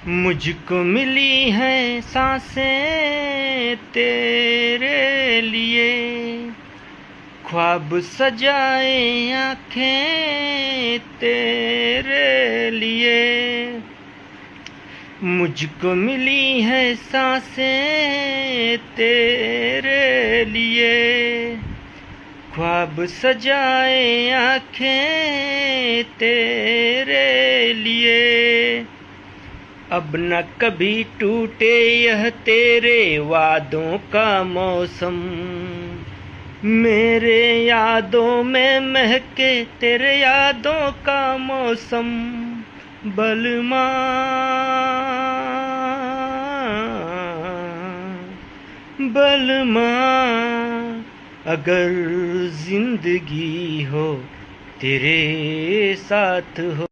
मुझको मिली है सांसें तेरे लिए, ख्वाब सजाए आँखें तेरे लिए। मुझको मिली है सांसें तेरे लिए, ख्वाब सजाए आँखें तेरे लिए। अब न कभी टूटे यह तेरे वादों का मौसम, मेरे यादों में महके तेरे यादों का मौसम। बलमा बलमा अगर जिंदगी हो तेरे साथ हो।